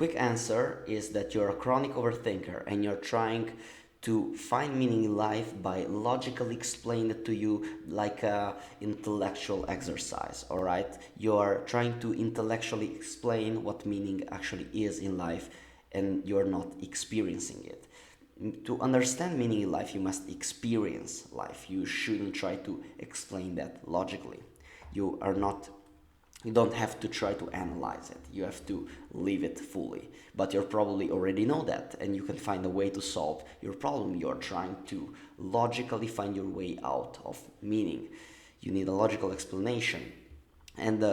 Quick answer is that you're a chronic overthinker and you're trying to find meaning in life by logically explain it to you like a intellectual exercise, all right? You're trying to intellectually explain what meaning actually is in life and you're not experiencing it. To understand meaning in life, you must experience life. You shouldn't try to explain that logically. You are not you don't have to try to analyze it. You have to live it fully. But you probably already know that, and you can find a way to solve your problem. You're trying to logically find your way out of meaning. You need a logical explanation. And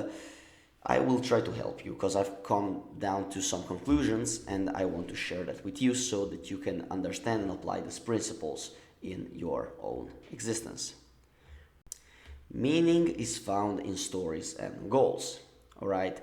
I will try to help you because I've come down to some conclusions and I want to share that with you so that you can understand and apply these principles in your own existence. Meaning is found in stories and goals. All right.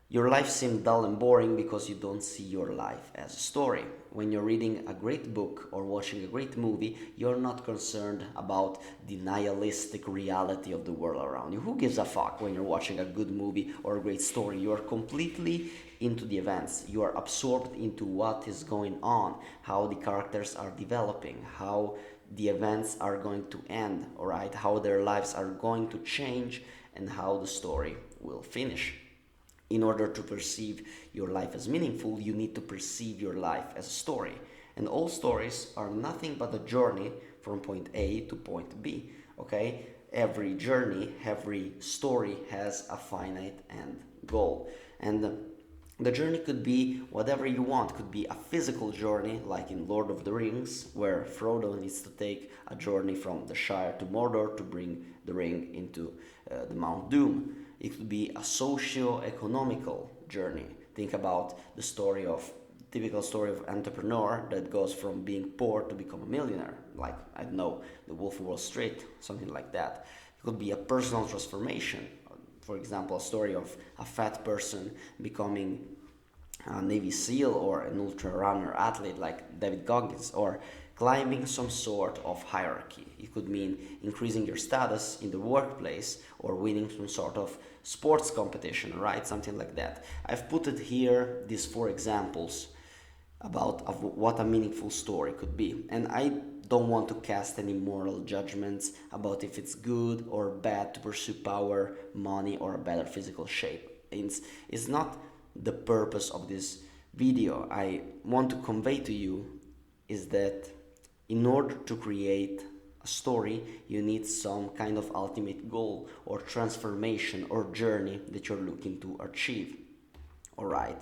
Your life seems dull and boring because you don't see your life as a story. When you're reading a great book or watching a great movie, you're not concerned about the nihilistic reality of the world around you. Who gives a fuck when you're watching a good movie or a great story? You are completely into the events. You are absorbed into what is going on, how the characters are developing, how the events are going to end, all right? How their lives are going to change and how the story will finish. In order to perceive your life as meaningful, you need to perceive your life as a story. And all stories are nothing but a journey from point A to point B, okay? Every journey, every story has a finite end goal. And the journey could be whatever you want. It could be a physical journey, like in Lord of the Rings, where Frodo needs to take a journey from the Shire to Mordor to bring the ring into the Mount Doom. It could be a socio-economical journey. Think about the typical story of entrepreneur that goes from being poor to become a millionaire. Like, I don't know, the Wolf of Wall Street, something like that. It could be a personal transformation. For example, a story of a fat person becoming a Navy SEAL or an ultra runner athlete like David Goggins, or climbing some sort of hierarchy. It could mean increasing your status in the workplace or winning some sort of sports competition, right? Something like that. I've put it here, these four examples about of what a meaningful story could be. And I don't want to cast any moral judgments about if it's good or bad to pursue power, money, or a better physical shape. It's not the purpose of this video. I want to convey to you is that in order to create a story, you need some kind of ultimate goal or transformation or journey that you're looking to achieve. All right.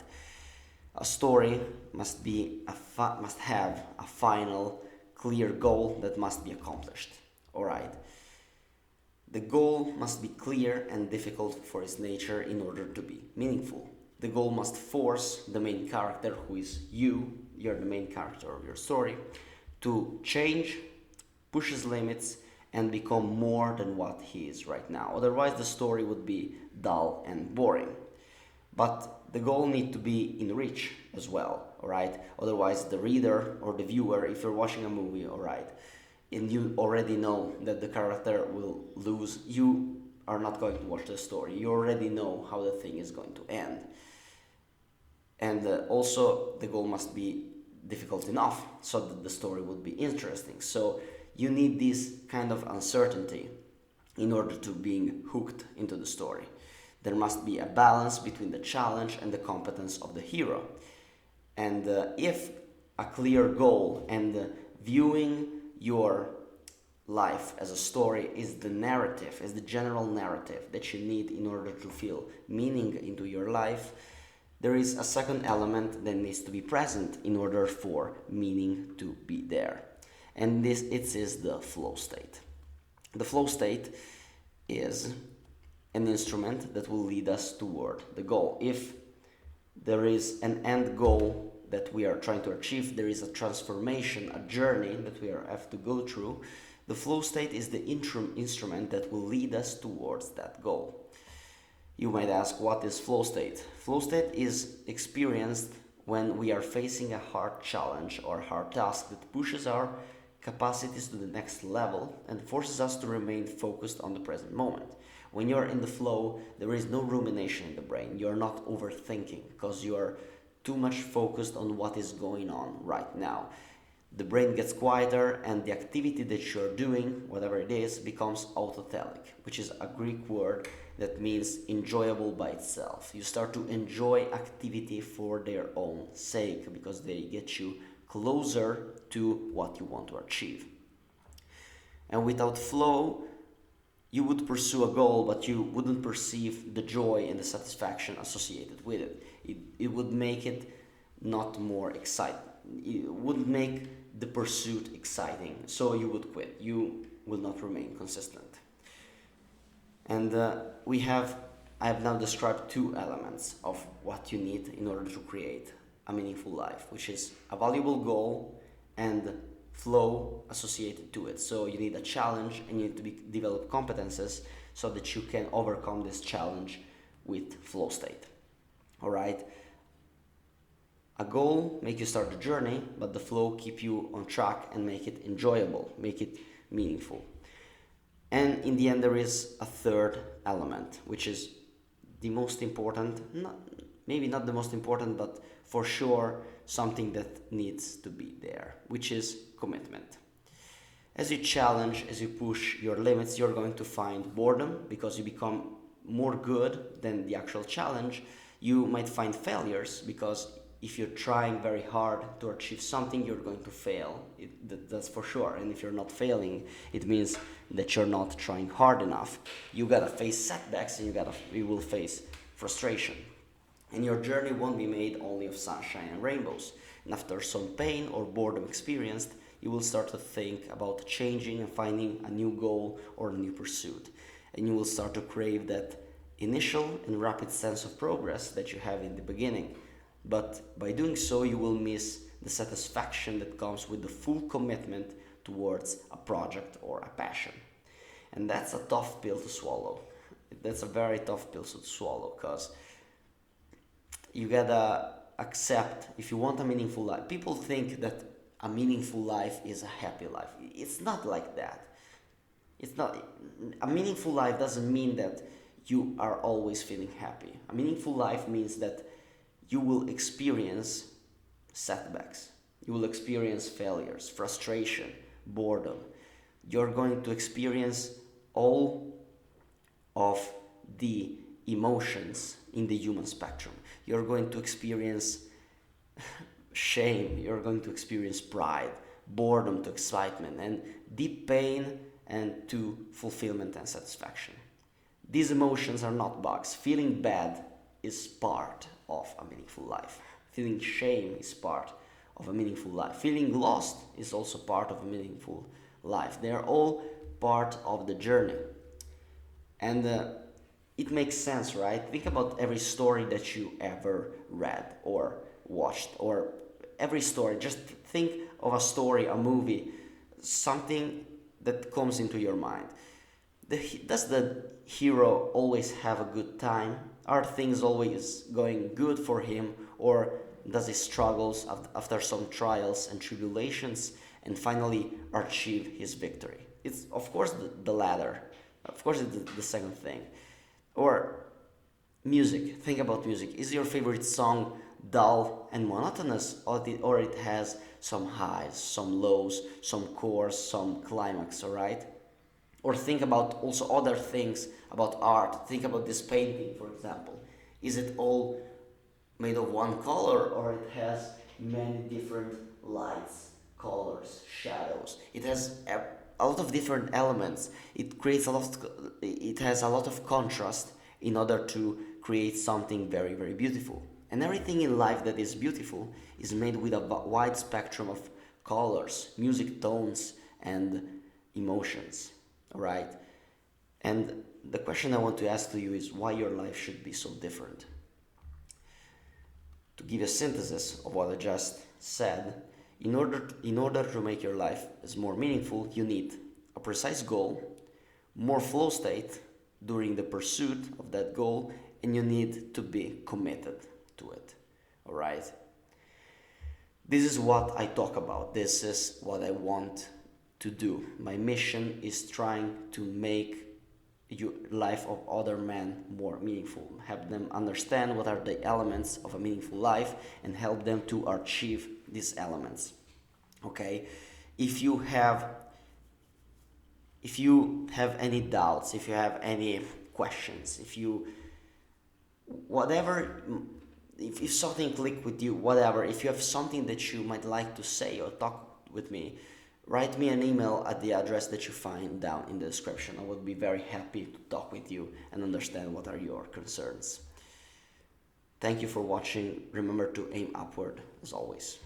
A story must have a final clear goal that must be accomplished. All right. The goal must be clear and difficult for its nature in order to be meaningful. The goal must force the main character, who is you're the main character of your story, to change, push his limits, and become more than what he is right now. Otherwise, the story would be dull and boring. But the goal needs to be in reach as well, all right? Otherwise, the reader or the viewer, if you're watching a movie, all right, and you already know that the character will lose, you are not going to watch the story. You already know how the thing is going to end. And also, the goal must be difficult enough so that the story would be interesting. So you need this kind of uncertainty in order to being hooked into the story. There must be a balance between the challenge and the competence of the hero. And if a clear goal and viewing your life as a story is the narrative, is the general narrative that you need in order to feel meaning into your life, there is a second element that needs to be present in order for meaning to be there. And it is the flow state. The flow state is an instrument that will lead us toward the goal. If there is an end goal that we are trying to achieve, there is a transformation, a journey that we have to go through, the flow state is the instrument that will lead us towards that goal. You might ask, what is flow state? Flow state is experienced when we are facing a hard challenge or hard task that pushes our capacities to the next level and forces us to remain focused on the present moment. When you're in the flow, there is no rumination in the brain. You're not overthinking because you're too much focused on what is going on right now. The brain gets quieter and the activity that you're doing, whatever it is, becomes autotelic, which is a Greek word that means enjoyable by itself. You start to enjoy activity for their own sake because they get you closer to what you want to achieve. And without flow, you would pursue a goal, but you wouldn't perceive the joy and the satisfaction associated with it. It would make it not more exciting. It wouldn't make the pursuit exciting, so you would quit. You will not remain consistent. And I have now described two elements of what you need in order to create a meaningful life, which is a valuable goal and flow associated to it. So you need a challenge and you need to develop competences so that you can overcome this challenge with flow state. All right. A goal make you start the journey, but the flow keep you on track and make it enjoyable, make it meaningful. And in the end, there is a third element, which is the most important, maybe not the most important, but for sure something that needs to be there, which is commitment. As you challenge, as you push your limits, you're going to find boredom because you become more good than the actual challenge. You might find failures because if you're trying very hard to achieve something, you're going to fail. That's for sure. And if you're not failing, it means that you're not trying hard enough. You gotta face setbacks and you will face frustration. And your journey won't be made only of sunshine and rainbows. And after some pain or boredom experienced, you will start to think about changing and finding a new goal or a new pursuit. And you will start to crave that initial and rapid sense of progress that you have in the beginning. But by doing so, you will miss the satisfaction that comes with the full commitment towards a project or a passion. And that's a tough pill to swallow. That's a very tough pill to swallow because you gotta accept if you want a meaningful life. People think that a meaningful life is a happy life. It's not like that. It's not. A meaningful life doesn't mean that you are always feeling happy. A meaningful life means that you will experience setbacks. You will experience failures, frustration, boredom. You're going to experience all of the emotions in the human spectrum. You're going to experience shame, you're going to experience pride, boredom to excitement, and deep pain and to fulfillment and satisfaction. These emotions are not bugs. Feeling bad is part of a meaningful life. Feeling shame is part of a meaningful life. Feeling lost is also part of a meaningful life. They are all part of the journey. And it makes sense, right? Think about every story that you ever read or watched, or every story. Just think of a story, a movie, something that comes into your mind. Does the hero always have a good time? Are things always going good for him, or does he struggles after some trials and tribulations and finally achieve his victory? It's of course the latter. Of course it's the second thing. Or music. Think about music. Is your favorite song dull and monotonous, or it has some highs, some lows, some chorus, some climax, alright? Or think about also other things about art. Think about this painting, for example. Is it all made of one color, or it has many different lights, colors, shadows? It has a lot of different elements. It has a lot of contrast in order to create something very, very beautiful. And everything in life that is beautiful is made with a wide spectrum of colors, music tones, and emotions. All right? And the question I want to ask to you is why your life should be so different. To give a synthesis of what I just said, in order to make your life as more meaningful, you need a precise goal, more flow state during the pursuit of that goal, and you need to be committed to it. All right? This is what I talk about. This is what I want to do. My mission is trying to make life of other men more meaningful. Help them understand what are the elements of a meaningful life and help them to achieve these elements. Okay, if you have any doubts, if you have any questions, if you whatever, if something click with you, whatever, if you have something that you might like to say or talk with me, write me an email at the address that you find down in the description. I would be very happy to talk with you and understand what are your concerns. Thank you for watching. Remember to aim upward as always.